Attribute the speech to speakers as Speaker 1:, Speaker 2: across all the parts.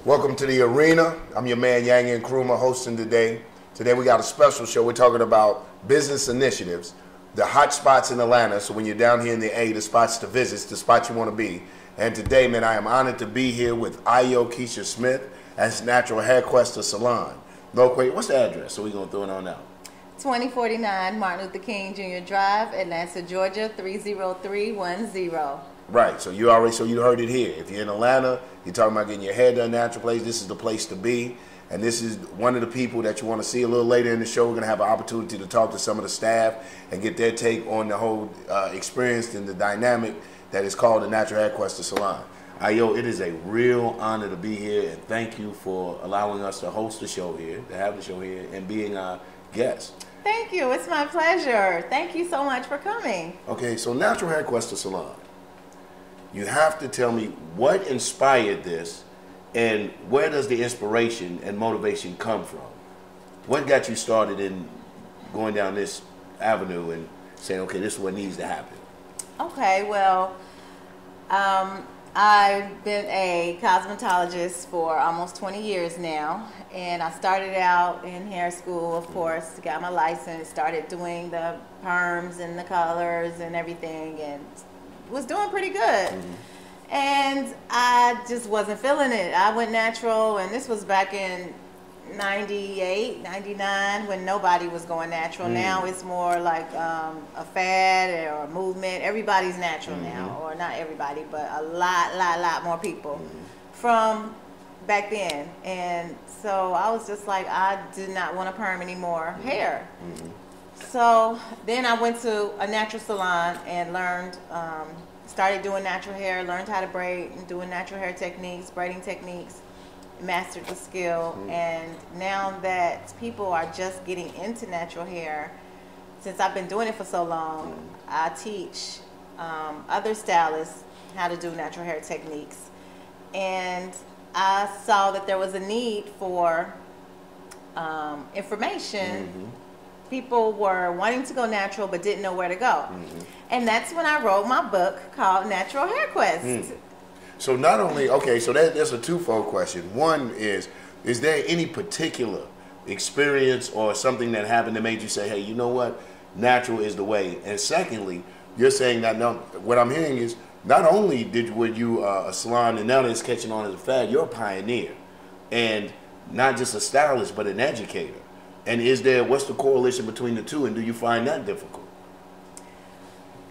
Speaker 1: Welcome to the arena. I'm your man Yang Nkrumah hosting today. Today we got a special show. We're talking about business initiatives, the hot spots in Atlanta. So when you're down here in the A, the spots to visit, the spots you want to be. And today, man, I am honored to be here with Ayo Keisha Smith as natural hair quester Salon. No, wait, what's the address? So we're going to throw it on now.
Speaker 2: 2049 Martin Luther King Jr. Drive, Atlanta, Georgia, 30310.
Speaker 1: Right, so you heard it here. If you're in Atlanta, you're talking about getting your hair done natural place, this is the place to be. And this is one of the people that you want to see a little later in the show. We're going to have an opportunity to talk to some of the staff and get their take on the whole experience and the dynamic that is called the Natural Hair Quester Salon. Ayo, it is a real honor to be here, and thank you for allowing us to host the show here, to have the show here, and being our guest.
Speaker 2: Thank you. It's my pleasure. Thank you so much for coming.
Speaker 1: Okay, so Natural Hair Quester Salon. You have to tell me what inspired this, and where does the inspiration and motivation come from? What got you started in going down this avenue and saying, okay, this is what needs to happen?
Speaker 2: Okay, well, I've been a cosmetologist for almost 20 years now, and I started out in hair school, of course, got my license, started doing the perms and the colors and everything, and was doing pretty good. And I just wasn't feeling it. I went natural, and this was back in 98, 99, when nobody was going natural. Now it's more like a fad or a movement. Everybody's natural now, or not everybody, but a lot more people from back then. And so I was just like, I did not want to perm any more hair. So then I went to a natural salon and learned, started doing natural hair, learned how to braid and doing natural hair techniques, braiding techniques, mastered the skill. And now that people are just getting into natural hair, since I've been doing it for so long, I teach other stylists how to do natural hair techniques. And I saw that there was a need for information. People were wanting to go natural but didn't know where to go. And that's when I wrote my book called Natural Hair Quest.
Speaker 1: So not only, okay, so that's a twofold question. One is there any particular experience or something that happened that made you say, hey, you know what, natural is the way? And secondly, you're saying that now, what I'm hearing is not only were you a salon, and now that it's catching on as a fad, you're a pioneer. And not just a stylist, but an educator. And what's the correlation between the two, and do you find that difficult?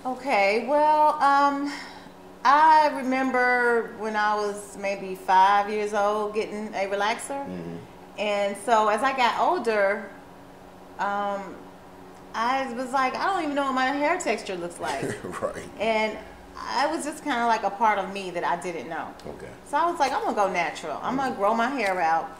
Speaker 2: Okay, well, I remember when I was maybe 5 years old getting a relaxer. And so as I got older, I was like, I don't even know what my hair texture looks like.
Speaker 1: Right.
Speaker 2: And it was just kind of like a part of me that I didn't know.
Speaker 1: Okay.
Speaker 2: So I was like, I'm going to go natural. I'm going to grow my hair out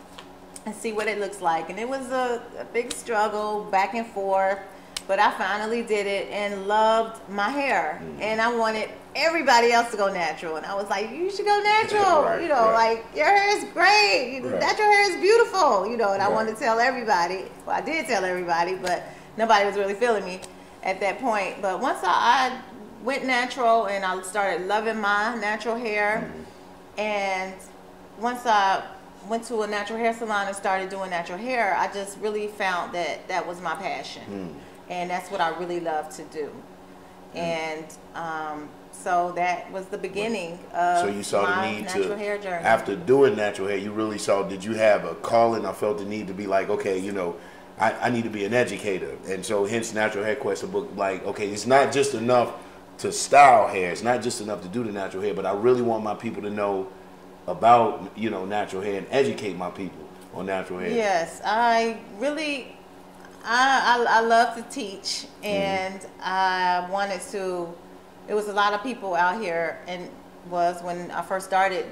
Speaker 2: and see what it looks like. And it was a big struggle back and forth, but I finally did it and loved my hair. And I wanted everybody else to go natural. And I was like, you should go natural.
Speaker 1: Right,
Speaker 2: you know, like, your hair is great.
Speaker 1: Right.
Speaker 2: Natural hair is beautiful. You know, and I
Speaker 1: Right.
Speaker 2: wanted to tell everybody. Well, I did tell everybody, but nobody was really feeling me at that point. But once I went natural and I started loving my natural hair, and once I went to a natural hair salon and started doing natural hair, I just really found that that was my passion. And that's what I really love to do. And so that was the beginning of
Speaker 1: So you saw
Speaker 2: my
Speaker 1: the need
Speaker 2: natural
Speaker 1: to,
Speaker 2: hair journey.
Speaker 1: after doing natural hair, you really saw, did you have a calling? I felt the need to be like, okay, you know, I need to be an educator. And so hence Natural Hair Quest, a book like, okay, it's not just enough to style hair. It's not just enough to do the natural hair, but I really want my people to know about, you know, natural hair and educate my people on natural hair.
Speaker 2: Yes, I really, I love to teach, and I wanted to, it was a lot of people out here, and was when I first started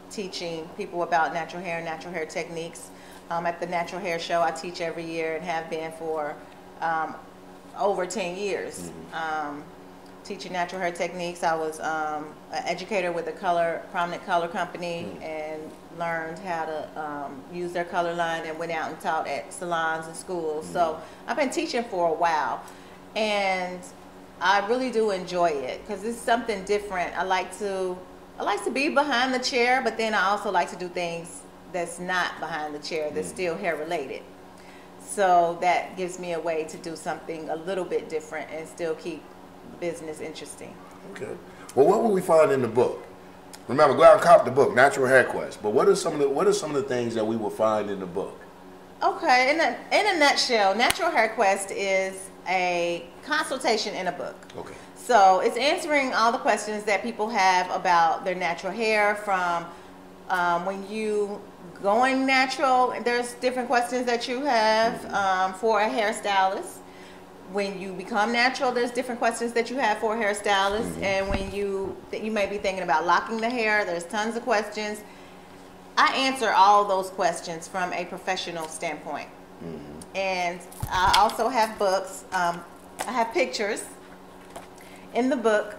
Speaker 2: teaching people about natural hair techniques. At the Natural Hair Show, I teach every year and have been for over 10 years. Teaching natural hair techniques. I was an educator with a prominent color company, and learned how to use their color line, and went out and taught at salons and schools. So I've been teaching for a while, and I really do enjoy it because it's something different. I like to be behind the chair, but then I also like to do things that's not behind the chair, that's still hair related. So that gives me a way to do something a little bit different and still keep business interesting.
Speaker 1: Okay. Well, what will we find in the book? Remember, go out and cop the book, Natural Hair Quest. But what are some of the things that we will find in the book?
Speaker 2: Okay, in a nutshell, Natural Hair Quest is a consultation in a book.
Speaker 1: Okay.
Speaker 2: So it's answering all the questions that people have about their natural hair, from when you going natural, there's different questions that you have for a hairstylist. When you become natural, there's different questions that you have for a hairstylist. And when you may be thinking about locking the hair, there's tons of questions. I answer all those questions from a professional standpoint. And I also have books. I have pictures in the book.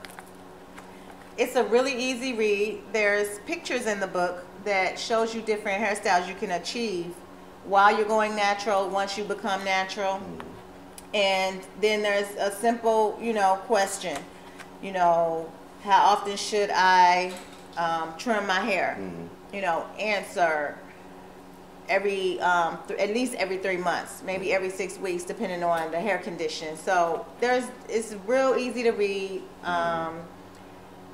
Speaker 2: It's a really easy read. There's pictures in the book that shows you different hairstyles you can achieve while you're going natural, once you become natural. And then there's a simple, question. How often should I trim my hair? Answer every at least every 3 months, maybe every 6 weeks, depending on the hair condition. So it's real easy to read,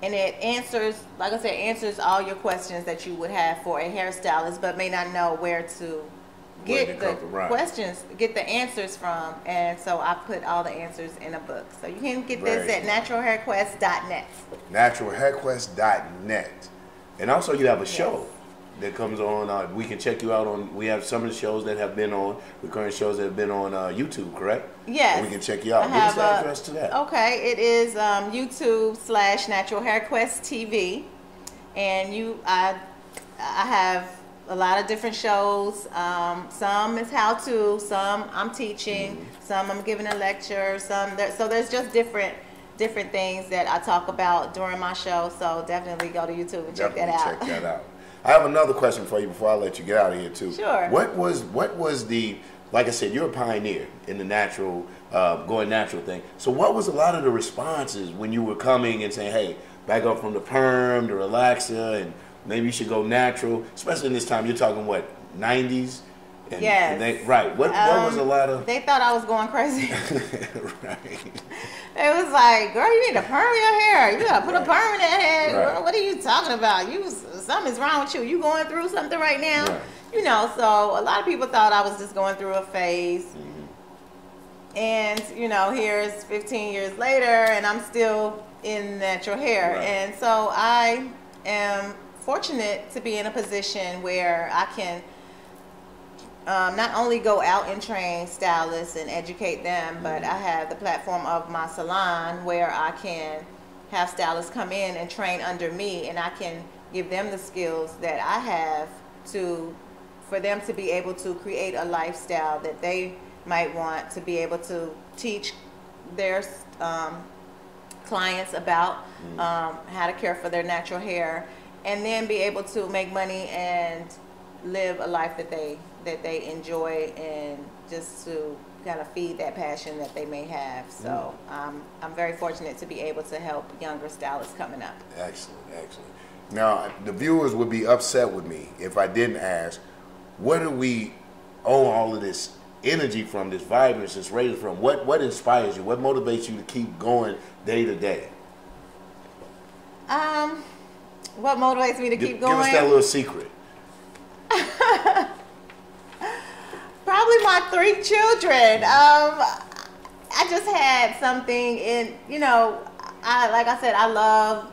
Speaker 2: and it answers, like I said, answers all your questions that you would have for a hairstylist, but may not know where to get the questions, get the answers from. And so I put all the answers in a book. So you can get this at naturalhairquest.net.
Speaker 1: Naturalhairquest.net. And also you have a show. that comes on, we can check you out on. We have some of the shows that have been on, recurring shows that have been on YouTube, correct?
Speaker 2: Yes.
Speaker 1: And we can check you out. Give us the address to that.
Speaker 2: Okay, it is YouTube/Natural Hair Quest TV, and I have a lot of different shows. Some is how to, some I'm teaching, some I'm giving a lecture, so there's just different things that I talk about during my show. So definitely go to YouTube and check that out.
Speaker 1: Check that out. I have another question for you before I let you get out of here too.
Speaker 2: Sure.
Speaker 1: What was the, like I said, you're a pioneer in the natural, going natural thing. So what was a lot of the responses when you were coming and saying, hey, back up from the perm, the relaxer, and maybe you should go natural, especially in this time, you're talking what, 90s? And,
Speaker 2: yes.
Speaker 1: And they, right. What was a lot of...
Speaker 2: They thought I was going crazy.
Speaker 1: Right.
Speaker 2: It was like, girl, you need to perm your hair. You gotta put a perm in that head.
Speaker 1: Right.
Speaker 2: What are you talking about? Something's wrong with you. You going through something right now?
Speaker 1: Right.
Speaker 2: You know, so a lot of people thought I was just going through a phase. And, you know, here's 15 years later and I'm still in natural hair.
Speaker 1: Right.
Speaker 2: And so I am fortunate to be in a position where I can not only go out and train stylists and educate them, but I have the platform of my salon where I can have stylists come in and train under me, and I can give them the skills that I have for them to be able to create a lifestyle that they might want to be able to teach their clients about how to care for their natural hair, and then be able to make money and live a life that they enjoy, and just to kind of feed that passion that they may have. So I'm very fortunate to be able to help younger stylists coming up.
Speaker 1: Excellent, excellent. Now, the viewers would be upset with me if I didn't ask, where do we owe all of this energy from, this vibrance, this radiance from? What inspires you? What motivates you to keep going day to day?
Speaker 2: What motivates me to keep going?
Speaker 1: Give us that little secret.
Speaker 2: Probably my 3 children. I just had something in, you know, like I said, I love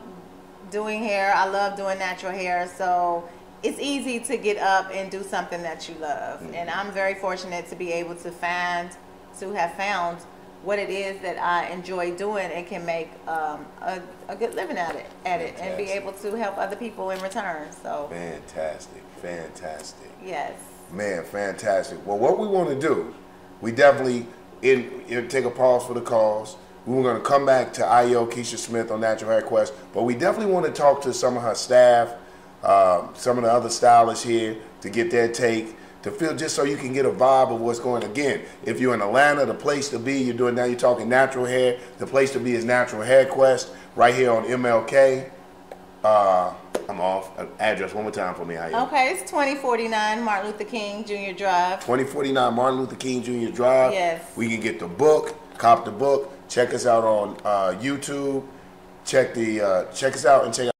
Speaker 2: doing hair. I love doing natural hair. So it's easy to get up and do something that you love. And I'm very fortunate to be able to have found what it is that I enjoy doing and can make a good living at it, and be able to help other people in return. So
Speaker 1: fantastic, fantastic.
Speaker 2: Yes.
Speaker 1: Man, fantastic. Well, what we want to do, we definitely take a pause for the calls. We were going to come back to IO Keisha Smith on Natural Hair Quest, but we definitely want to talk to some of her staff, some of the other stylists here, to get their take, to feel, just so you can get a vibe of what's going on. Again, if you're in Atlanta, the place to be, you're talking natural hair, the place to be is Natural Hair Quest, right here on MLK. I'm off. Address one more time for me.
Speaker 2: Okay, it's 2049 Martin Luther King Jr. Drive.
Speaker 1: 2049 Martin Luther King Jr. Drive.
Speaker 2: Yes.
Speaker 1: We can get the book, cop the book. Check us out on YouTube. Check us out and check out.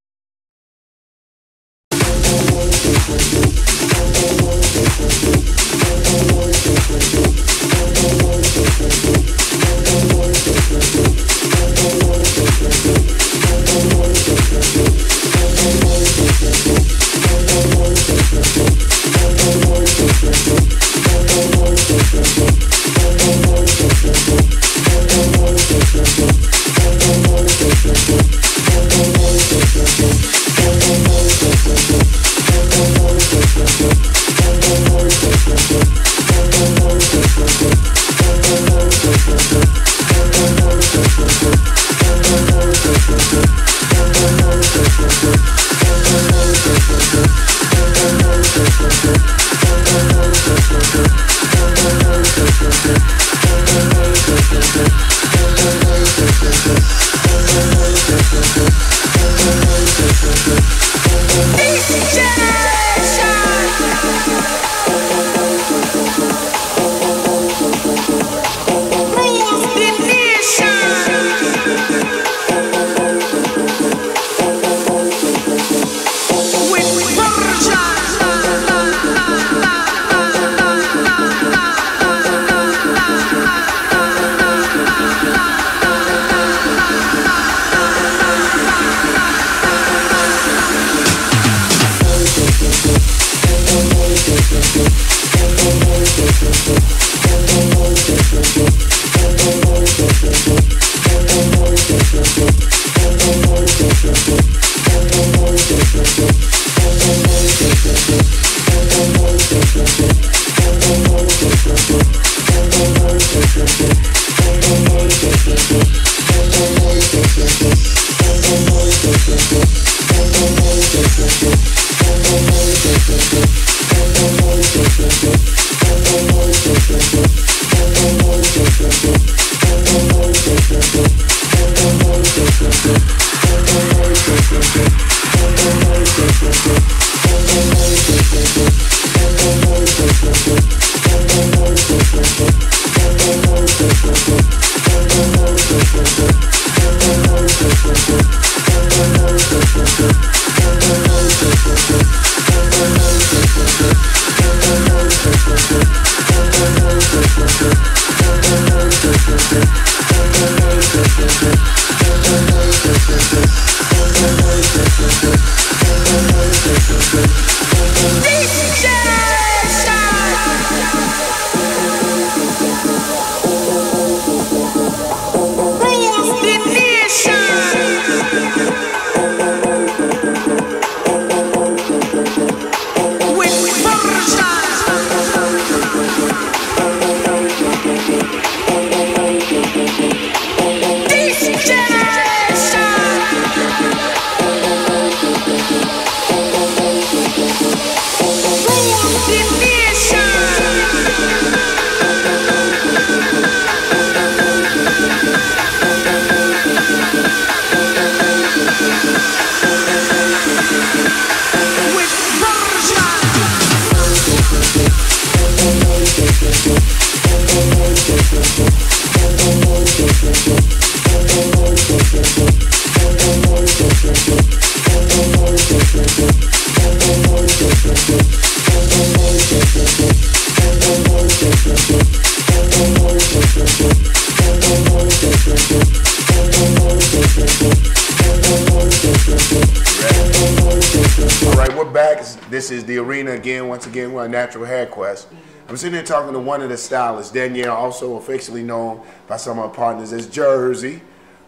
Speaker 1: This is The Arena again. Once again, we're on Natural Hair Quest. I'm sitting here talking to one of the stylists, Danielle, also affectionately known by some of our partners as Jersey.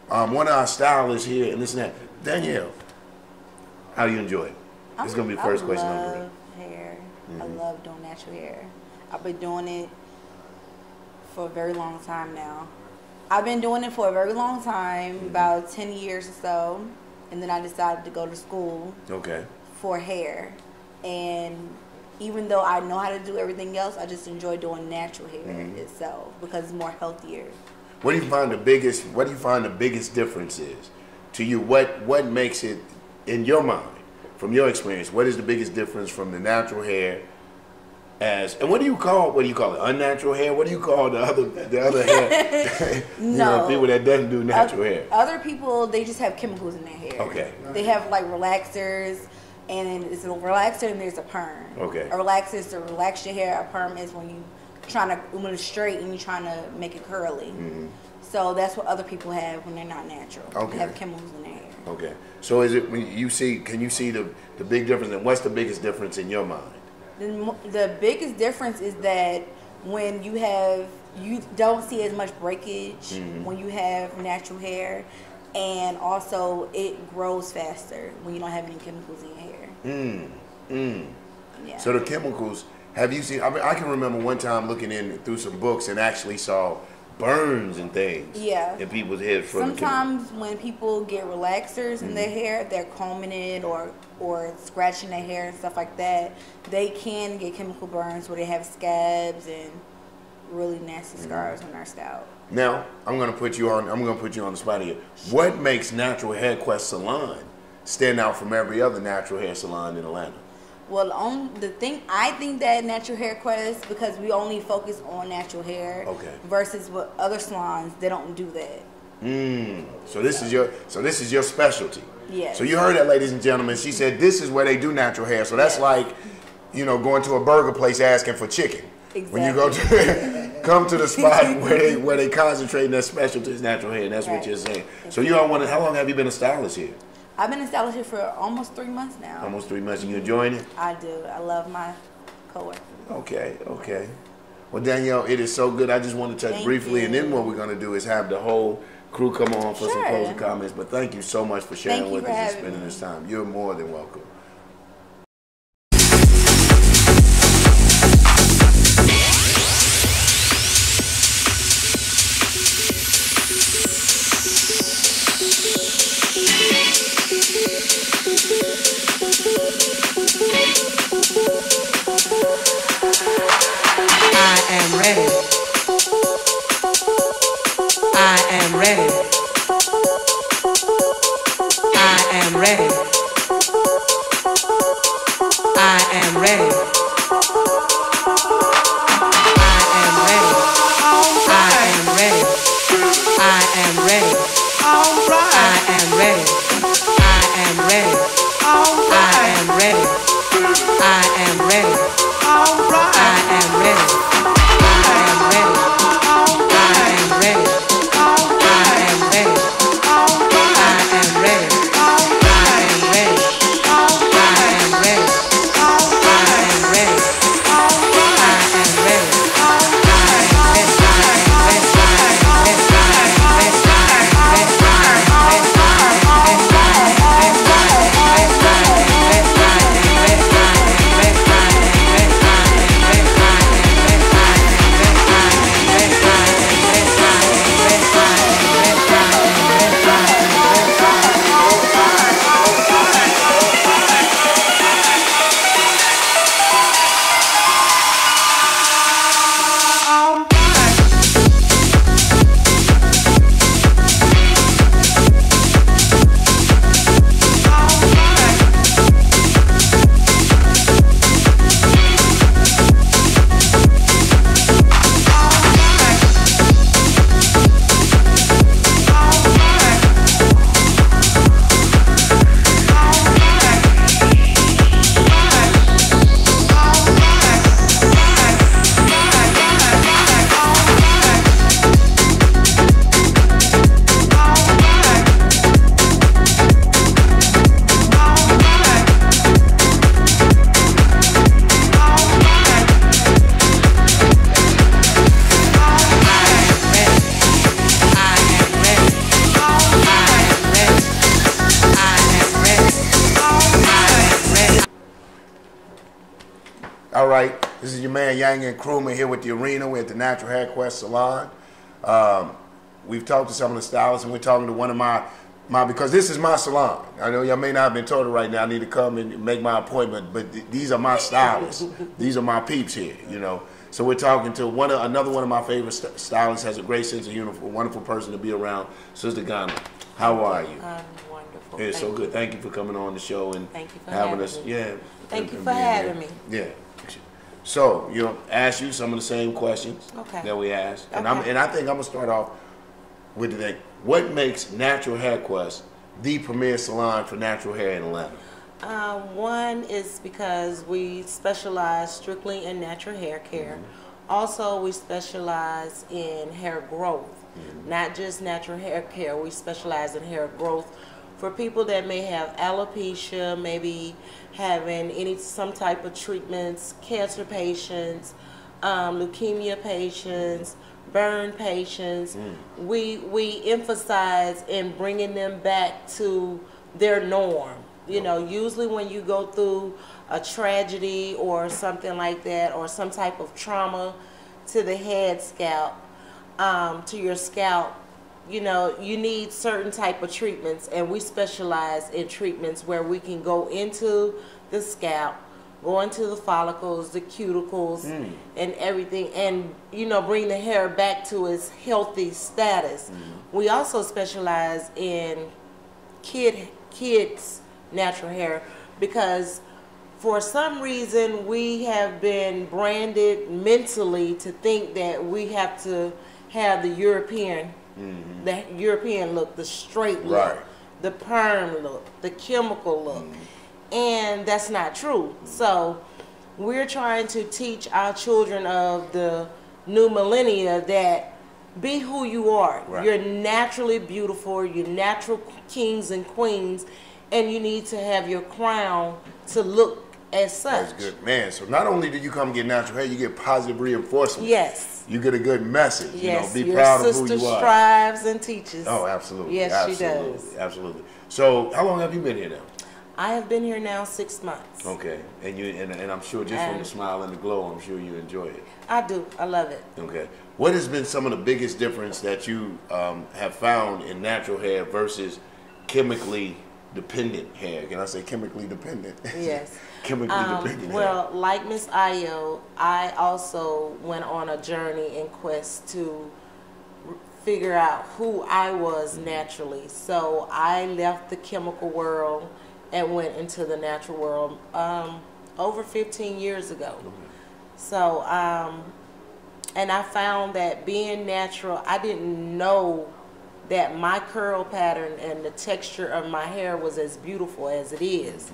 Speaker 1: One of our stylists here, and this and that. Danielle, how do you enjoy it? It's going to be the first question.
Speaker 3: I love hair. I love doing natural hair. I've been doing it for a very long time now. I've been doing it for a very long time, about 10 years or so, and then I decided to go to school for hair. And even though I know how to do everything else, I just enjoy doing natural hair itself because it's more healthier.
Speaker 1: What do you find the biggest difference is to you? What makes it, in your mind, from your experience, what is the biggest difference from the natural hair and what do you call it? Unnatural hair? What do you call the other hair? People that doesn't do natural hair.
Speaker 3: Other people, they just have chemicals in their hair.
Speaker 1: Okay.
Speaker 3: They have like relaxers, and it's a relaxer and there's a perm.
Speaker 1: Okay. A
Speaker 3: relaxer is to relax your hair. A perm is when when it's straight and you're trying to make it curly. So that's what other people have when they're not natural.
Speaker 1: Okay.
Speaker 3: They have chemicals in their hair.
Speaker 1: Okay. So is it when can you see the big difference, and what's the biggest difference in your mind?
Speaker 3: The biggest difference is that when you don't see as much breakage when you have natural hair, and also it grows faster when you don't have any chemicals in your hair. Yeah.
Speaker 1: So the chemicals, have you seen? I can remember one time looking through some books and actually saw burns and things in people's heads from
Speaker 3: sometimes when people get relaxers in their hair, they're combing it or scratching their hair and stuff like that, they can get chemical burns where they have scabs and really nasty scars on their scalp.
Speaker 1: Now I'm gonna put you on the spot here. What makes Natural Hair Quest Salon stand out from every other natural hair salon in Atlanta?
Speaker 3: Well, I think that Natural Hair Quest, because we only focus on natural hair, versus what other salons, they don't do that.
Speaker 1: So this is your specialty.
Speaker 3: Yes.
Speaker 1: So you heard that, ladies and gentlemen. She said this is where they do natural hair. So that's like, going to a burger place asking for chicken.
Speaker 3: Exactly.
Speaker 1: When you go to come to the spot where they concentrate in their specialty is natural hair, and that's what you're saying. So how long have you been a stylist here?
Speaker 3: I've been a stylist here for almost 3 months now.
Speaker 1: Almost 3 months, and you enjoying it?
Speaker 3: I do. I love my coworkers.
Speaker 1: Okay. Well, Danielle, it is so good. I just want to touch briefly, and then what we're going to do is have the whole crew come on for some closing comments. But thank you so much for sharing with us and spending this time. You're more than welcome. All right, this is your man Yang and Crewman here with the Arena. We're at the Natural Hair Quest Salon. We've talked to some of the stylists, and we're talking to one of my because this is my salon. I know y'all may not have been told it right now. I need to come and make my appointment, but these are my stylists. These are my peeps here, you know. So we're talking to another one of my favorite stylists. Has a great sense of humor, wonderful person to be around. Sister Ghana, how are you?
Speaker 4: I'm wonderful.
Speaker 1: Yeah, so good. Thank you for coming on the show and
Speaker 4: thank you for
Speaker 1: having us.
Speaker 4: Me.
Speaker 1: Yeah.
Speaker 4: Thank you for having me.
Speaker 1: Yeah. So, you know, ask you some of the same questions that we asked. And I think I'm going to start off with the thing. What makes Natural Hair Quest the premier salon for natural hair in Atlanta?
Speaker 4: One is because we specialize strictly in natural hair care. Also, we specialize in hair growth, not just natural hair care. We specialize in hair growth for people that may have alopecia, maybe having some type of treatments, cancer patients, leukemia patients, burn patients. We emphasize in bringing them back to their norm. You know, usually when you go through a tragedy or something like that, or some type of trauma to the head scalp, to your scalp, you know, you need certain type of treatments, and we specialize in treatments where we can go into the scalp, go into the follicles, the cuticles, and everything, and, you know, bring the hair back to its healthy status. We also specialize in kids' natural hair, because for some reason we have been branded mentally to think that we have to have the European look, the straight look, the perm look, the chemical look, and that's not true. So we're trying to teach our children of the new millennia that be who you are. You're naturally beautiful, you're natural kings and queens, and you need to have your crown to look as such.
Speaker 1: That's good, man. So not only do you come get natural hair, you get positive reinforcement.
Speaker 4: Yes.
Speaker 1: You get a good message.
Speaker 4: Yes.
Speaker 1: You know, be proud of who you are.
Speaker 4: Your sister strives and teaches.
Speaker 1: Oh, absolutely.
Speaker 4: Yes,
Speaker 1: absolutely.
Speaker 4: she does.
Speaker 1: Absolutely. So how long have you been here now?
Speaker 4: I have been here now 6 months.
Speaker 1: Okay, and I'm sure just from the smile and the glow, I'm sure you enjoy it.
Speaker 4: I do. I love it.
Speaker 1: Okay. What has been some of the biggest difference that you have found in natural hair versus chemically dependent hair. Can I say chemically dependent?
Speaker 4: Yes.
Speaker 1: Chemically dependent
Speaker 4: Well,
Speaker 1: hair.
Speaker 4: like Miss Ayo, I also went on a journey in quest to figure out who I was naturally. So I left the chemical world and went into the natural world over 15 years ago. So, and I found that being natural, I didn't know that my curl pattern and the texture of my hair was as beautiful as it is.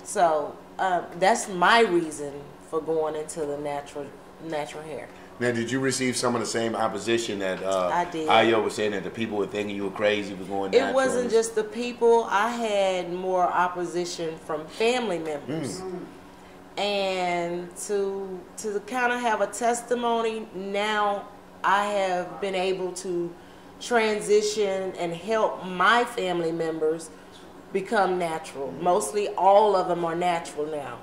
Speaker 4: So that's my reason for going into the natural hair.
Speaker 1: Now, did you receive some of the same opposition that
Speaker 4: I did.
Speaker 1: Ayo was saying, that the people were thinking you were crazy for going natural?
Speaker 4: It wasn't just the people. I had more opposition from family members. And to kind of have a testimony, now I have been able to transition and help my family members become natural. Mostly all of them are natural now.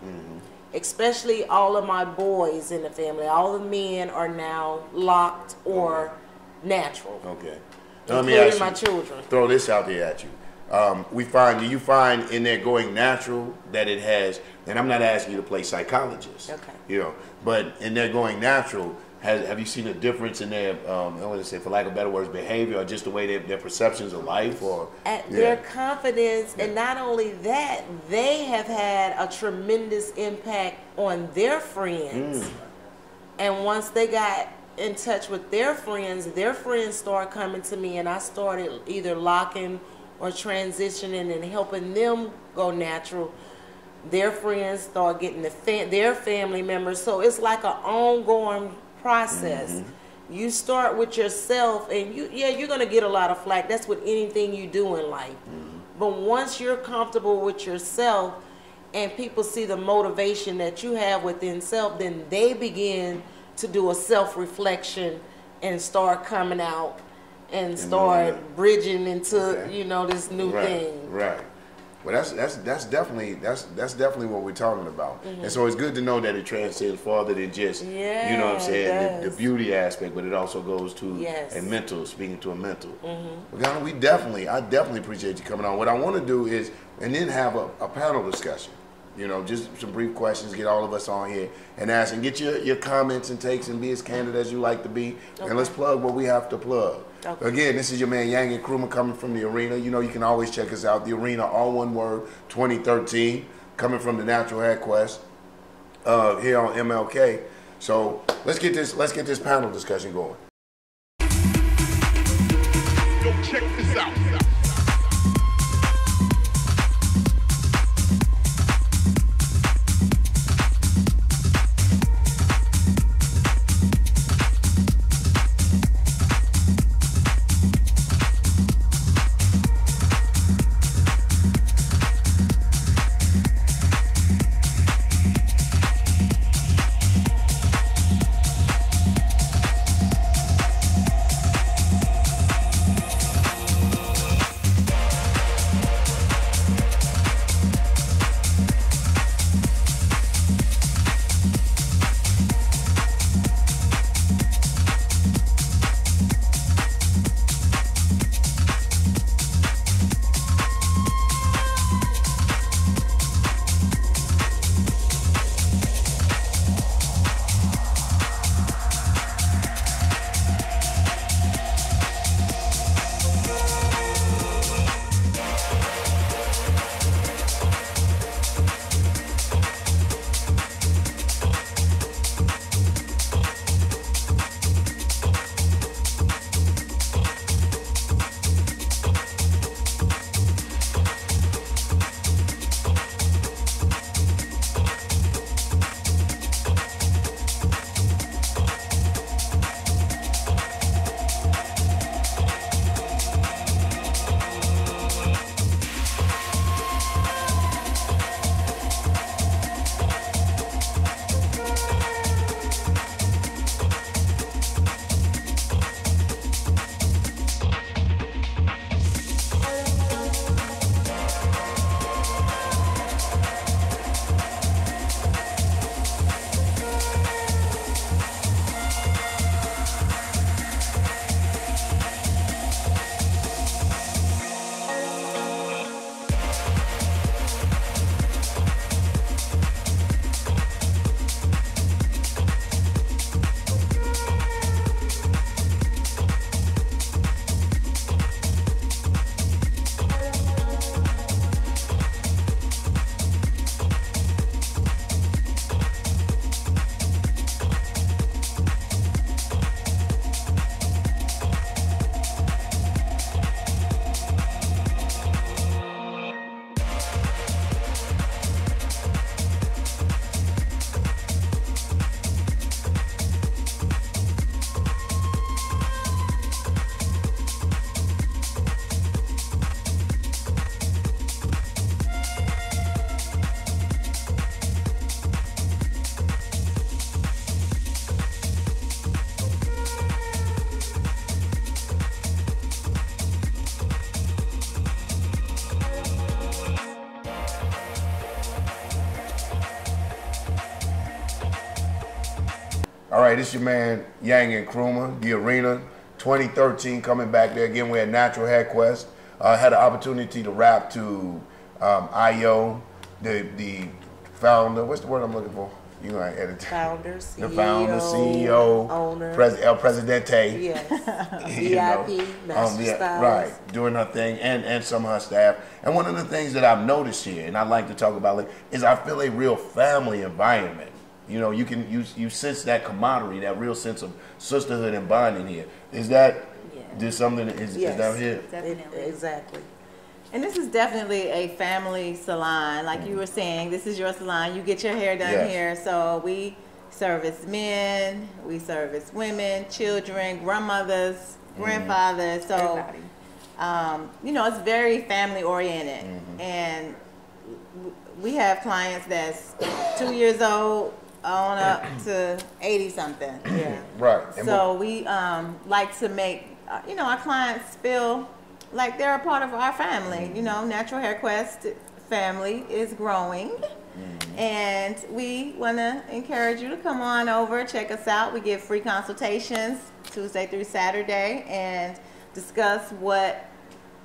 Speaker 4: Especially all of my boys in the family. All the men are now locked or natural.
Speaker 1: Okay. Now, let me
Speaker 4: Including
Speaker 1: ask
Speaker 4: my
Speaker 1: you,
Speaker 4: children.
Speaker 1: throw this out there at you. Do you find in there going natural that it has, and I'm not asking you to play psychologist,
Speaker 4: Okay.
Speaker 1: you know, but in there going natural, have you seen a difference in their, I want to say, for lack of better words, behavior, or just the way their perceptions of life, or
Speaker 4: Their confidence, and not only that, they have had a tremendous impact on their friends. And once they got in touch with their friends started coming to me, and I started either locking or transitioning and helping them go natural. Their friends start getting their family members. So it's like an ongoing process. You start with yourself, and you're gonna get a lot of flack. That's with anything you do in life. But once you're comfortable with yourself, and people see the motivation that you have within self, then they begin to do a self-reflection and start coming out and start bridging into this new thing.
Speaker 1: Right. Well, that's definitely what we're talking about. And so it's good to know that it transcends farther than just you know what I'm saying, the beauty aspect, but it also goes to a mental, speaking to a mental. Well, Ghana, I definitely appreciate you coming on. What I want to do is, and then have a panel discussion. You know, just some brief questions, get all of us on here and ask, and get your comments and takes, and be as candid as you like to be. And let's plug what we have to plug. Again, this is your man Yang and Krumah coming from The Arena. You know, you can always check us out. The Arena, all one word, 2013, coming from the Natural Hair Quest here on MLK. So let's get this panel discussion going.
Speaker 5: Yo, check this out.
Speaker 1: All right, this your man Yang and Kruma, The Arena, 2013, coming back there again. We're at Natural Hair Quest. Had an opportunity to rap to IO, the founder. What's the word I'm looking for? You know, I edit.
Speaker 4: Founder, CEO,
Speaker 1: the founder, CEO,
Speaker 4: owner,
Speaker 1: El Presidente.
Speaker 4: Yes.
Speaker 1: You
Speaker 4: VIP, Master Stylist.
Speaker 1: Right, doing her thing, and some of her staff. And one of the things that I've noticed here, and I like to talk about, is I feel a real family environment. You know, you sense that camaraderie, that real sense of sisterhood and bonding here. Is that there's something is that here?
Speaker 2: Definitely.
Speaker 4: Exactly.
Speaker 2: And this is definitely a family salon. Like you were saying, this is your salon. You get your hair done here. So we service men, we service women, children, grandmothers, grandfathers. So, you know, it's very family oriented. And we have clients that's 2 years old on up to 80 something.
Speaker 4: Yeah.
Speaker 1: Right.
Speaker 2: So we like to make, you know, our clients feel like they're a part of our family. You know, Natural Hair Quest family is growing. And we want to encourage you to come on over, check us out. We give free consultations Tuesday through Saturday and discuss what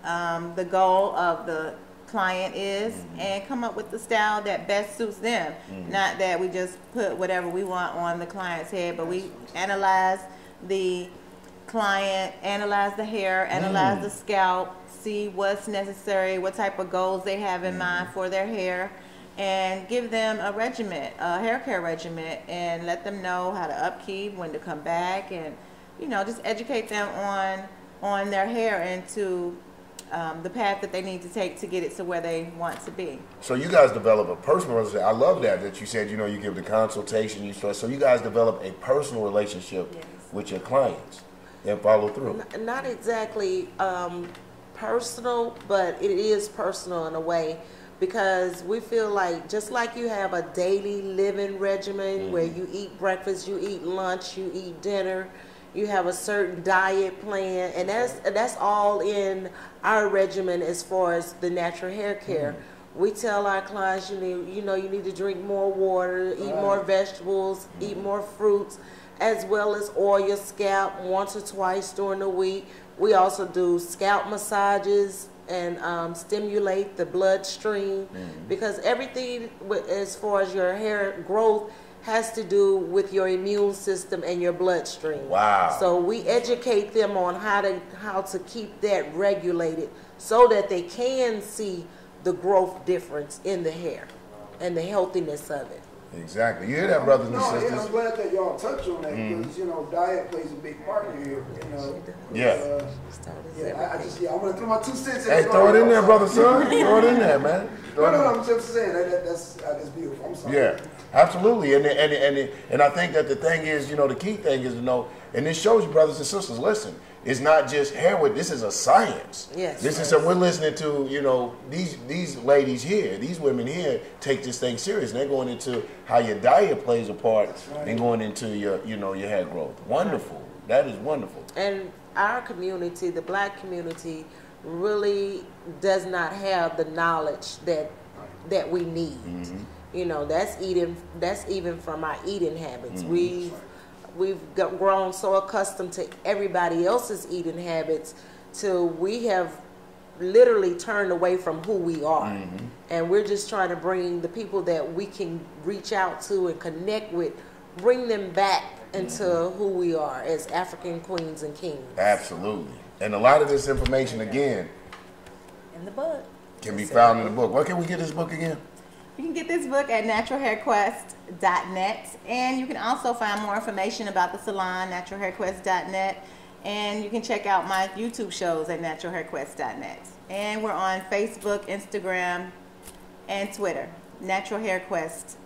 Speaker 2: the goal of the client is and come up with the style that best suits them. Not that we just put whatever we want on the client's head, but we analyze the client, analyze the hair, analyze the scalp, see what's necessary, what type of goals they have in mind for their hair, and give them a regimen, a hair care regimen, and let them know how to upkeep, when to come back, and, you know, just educate them on their hair and to the path that they need to take to get it to where they want to be.
Speaker 1: So you guys develop a personal relationship. I love that you said, you know, you give the consultation, so you guys develop a personal relationship with your clients and follow through.
Speaker 4: Not exactly personal, but it is personal in a way, because we feel like just like you have a daily living regimen where you eat breakfast, you eat lunch, you eat dinner, you have a certain diet plan, and that's all in our regimen as far as the natural hair care. We tell our clients, you need to drink more water, eat more vegetables, eat more fruits, as well as oil your scalp once or twice during the week. We also do scalp massages and stimulate the bloodstream, because everything as far as your hair growth has to do with your immune system and your bloodstream.
Speaker 1: Wow.
Speaker 4: So we educate them on how to keep that regulated so that they can see the growth difference in the hair and the healthiness of it.
Speaker 1: Exactly. You hear that, brothers and sisters?
Speaker 6: And I'm glad that y'all touch on that, because you know, diet plays a big part here. You know. I want to throw my 2 cents in.
Speaker 1: Hey, throw it in there, brother, son. Throw it in there, man.
Speaker 6: No, I'm just saying that's beautiful. I'm sorry.
Speaker 1: Yeah, absolutely. And I think that the thing is, you know, the key thing is to know, and this shows you, brothers and sisters, listen, it's not just hair. This is a science.
Speaker 4: Yes.
Speaker 1: This is we're listening to, you know, these ladies here, these women here take this thing serious. And they're going into how your diet plays a part and going into your, you know, your hair growth. Wonderful. That is wonderful.
Speaker 4: And our community, the black community, really does not have the knowledge that we need. You know, that's even from our eating habits. We've grown so accustomed to everybody else's eating habits till we have literally turned away from who we are. And we're just trying to bring the people that we can reach out to and connect with, bring them back into who we are as African queens and kings.
Speaker 1: Absolutely. And a lot of this information, again,
Speaker 2: In the book.
Speaker 1: can be found in the book. Where can we get this book again?
Speaker 2: You can get this book at naturalhairquest.net, and you can also find more information about the salon, naturalhairquest.net, and you can check out my YouTube shows at naturalhairquest.net. And we're on Facebook, Instagram, and Twitter. Natural Hair Quest,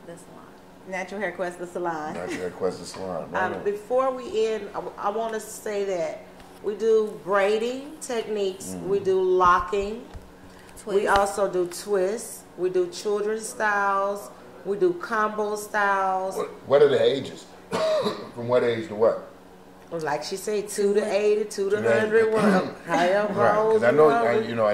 Speaker 2: the salon. Natural Hair Quest, the salon.
Speaker 1: Natural Hair Quest, the salon.
Speaker 4: Before we end, I want to say that we do braiding techniques, we do locking, we also do twists. We do children's styles. We do combo styles.
Speaker 1: What are the ages? From what age to what?
Speaker 4: Like she said, 2 to 80, 2 to 100. However
Speaker 1: Right.
Speaker 4: old.
Speaker 1: Because I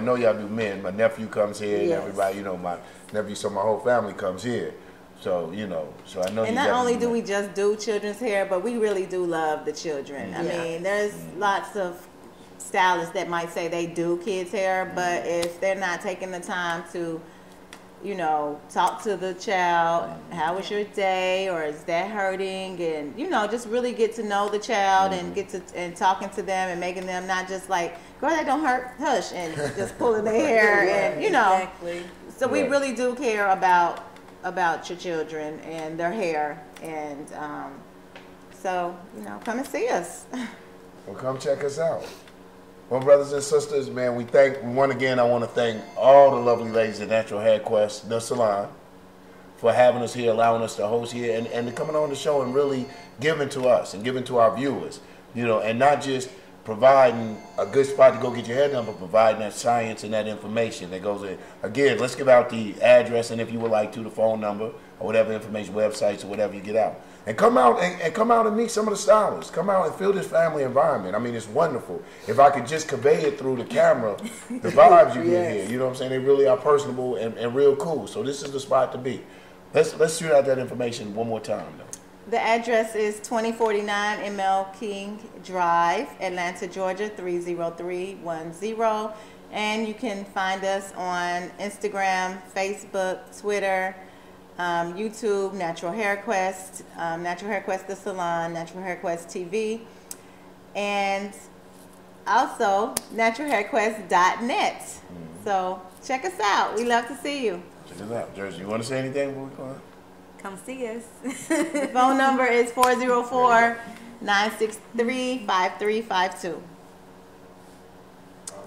Speaker 1: know y'all do men. My nephew comes here, and
Speaker 4: Yes.
Speaker 1: everybody, you know, my nephew, so my whole family comes here. So, you know, so I know.
Speaker 2: And not only do we just do children's hair, but we really do love the children. I mean, there's lots of stylists that might say they do kids' hair, but if they're not taking the time to, you know, talk to the child, how was your day, or is that hurting, and, you know, just really get to know the child and get to, and talking to them and making them not just like, girl, that don't hurt, hush, and just pulling their hair, and, you know.
Speaker 3: Exactly.
Speaker 2: So we really do care about your children and their hair, and so, you know, come and see us.
Speaker 1: Well, come check us out. Well, brothers and sisters, man, once again, I want to thank all the lovely ladies at Natural Hair Quest, the salon, for having us here, allowing us to host here, and coming on the show and really giving to us and giving to our viewers, you know, and not just providing a good spot to go get your hair done, but providing that science and that information that goes in. Again, let's give out the address, and if you would like to, the phone number or whatever information, websites or whatever you get out. And come out and meet some of the stylists. Come out and feel this family environment. I mean, it's wonderful. If I could just convey it through the camera, the vibes you get here, you know what I'm saying? They really are personable and real cool. So this is the spot to be. Let's shoot out that information one more time, though.
Speaker 2: The address is 2049 ML King Drive, Atlanta, Georgia 30310. And you can find us on Instagram, Facebook, Twitter, YouTube, Natural Hair Quest, Natural Hair Quest the Salon, Natural Hair Quest TV, and also naturalhairquest.net. So check us out. We love to see you.
Speaker 1: Check us out. Jersey, you want to say anything before we go on?
Speaker 3: Come see us.
Speaker 2: The phone number is 404-963-5352.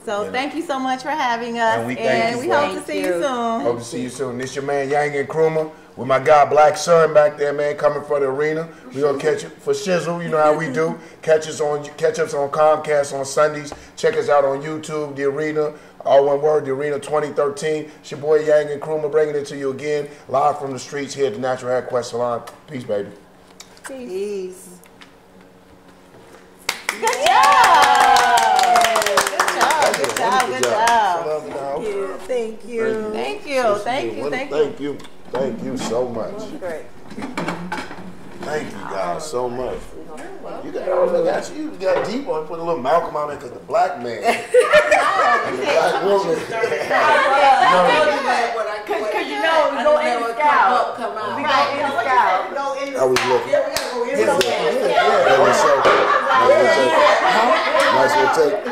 Speaker 2: So thank you so much for having us, and we hope to see you soon.
Speaker 1: Hope to see you soon. This your man Yang and Krumah with my guy Black Sun back there, man, coming for the arena. We gonna catch it for shizzle. You know how we do. Catch us on Comcast on Sundays. Check us out on YouTube, The Arena. All one word, The Arena 2013. It's your boy Yang and Krumah bringing it to you again, live from the streets here at the Natural Hair Quest Salon. Peace, baby.
Speaker 2: Peace. Good job. Good job. Thank
Speaker 1: you so much.
Speaker 2: Great.
Speaker 1: Thank you guys so much. You got deep on, put a little Malcolm on it because the black man and the black woman.
Speaker 2: Because you know, we go in the scout. We go in the scout.
Speaker 1: I was looking.
Speaker 2: Yeah.
Speaker 1: Nice little take.